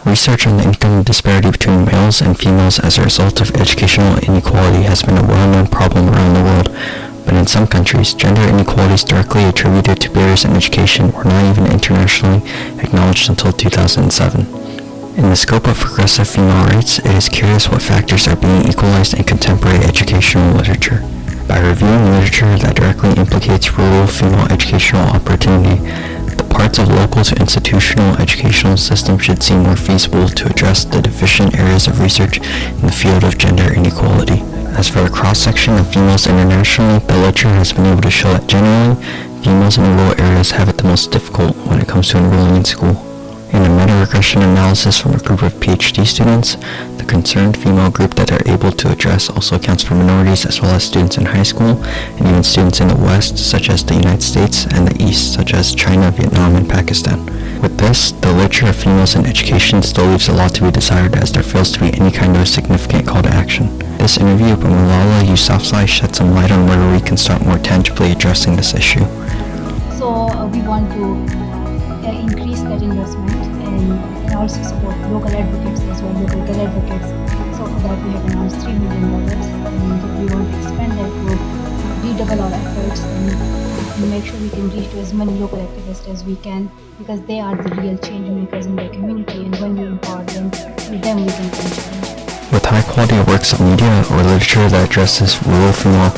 Research on the income disparity between males and females as a result of educational inequality has been a well-known problem around the world, but in some countries, gender inequalities directly attributed to barriers in education were not even internationally acknowledged until 2007. In the scope of progressive female rights, it is curious what factors are being equalized in contemporary educational literature. By reviewing literature that directly implicates rural female educational opportunity, the parts of local to institutional educational system should seem more feasible to address the deficient areas of research in the field of gender inequality. As for the cross-section of females internationally, the literature has been able to show that generally, females in rural areas have it the most difficult when it comes to enrolling in school. In a meta-regression analysis from a group of PhD students, the concerned female group that they're able to address also accounts for minorities as well as students in high school and even students in the West, such as the United States, and the East, such as China, Vietnam, and Pakistan. With this, the literature of females in education still leaves a lot to be desired as there fails to be any kind of significant call to action. This interview by Malala Yousafzai shed some light on where we can start more tangibly addressing this issue. So we want to increase that investment and also support local advocates as well, local girl advocates. So for that we have announced $3 million and we want to expand that to redouble our efforts and make sure we can reach to as many local activists as we can, because they are the real change makers in their community, and when we empower them, through them we can change. With high-quality works of media or literature that addresses rural female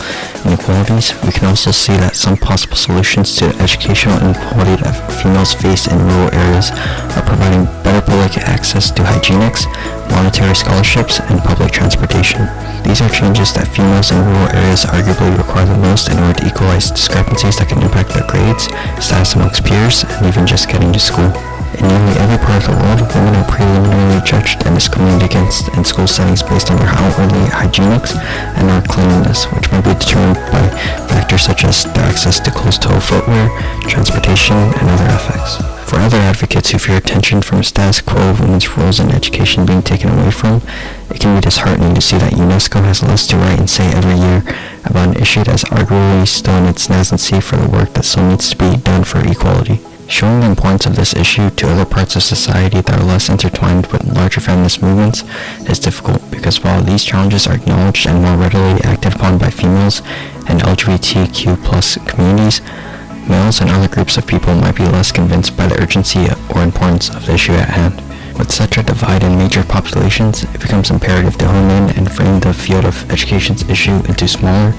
inequalities, we can also see that some possible solutions to the educational inequality that females face in rural areas are providing better public access to hygienics, monetary scholarships, and public transportation. These are changes that females in rural areas arguably require the most in order to equalize discrepancies that can impact their grades, status amongst peers, and even just getting to school. In nearly every part of the world, women are preliminarily judged and discriminated against in school settings based on their outwardly hygienics and their cleanliness, which may be determined by factors such as their access to closed-toe footwear, transportation, and other effects. For other advocates who fear attention from a status quo of women's roles in education being taken away from, it can be disheartening to see that UNESCO has less to write and say every year about an issue that is arguably still in its nascency for the work that still needs to be done for equality. Showing the importance of this issue to other parts of society that are less intertwined with larger feminist movements is difficult, because while these challenges are acknowledged and more readily acted upon by females and LGBTQ+ communities, males and other groups of people might be less convinced by the urgency or importance of the issue at hand. With such a divide in major populations, it becomes imperative to hone in and frame the field of education's issue into smaller,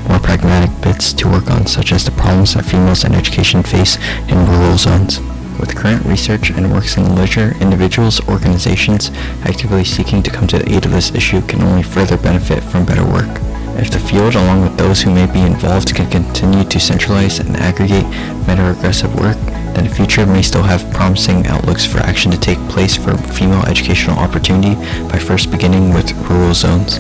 more pragmatic bits to work on, such as the problems that females in education face in rural zones. With current research and works in literature, individuals, organizations actively seeking to come to the aid of this issue can only further benefit from better work. If the field, along with those who may be involved, can continue to centralize and aggregate meta-regressive work, then the future may still have promising outlooks for action to take place for female educational opportunity by first beginning with rural zones.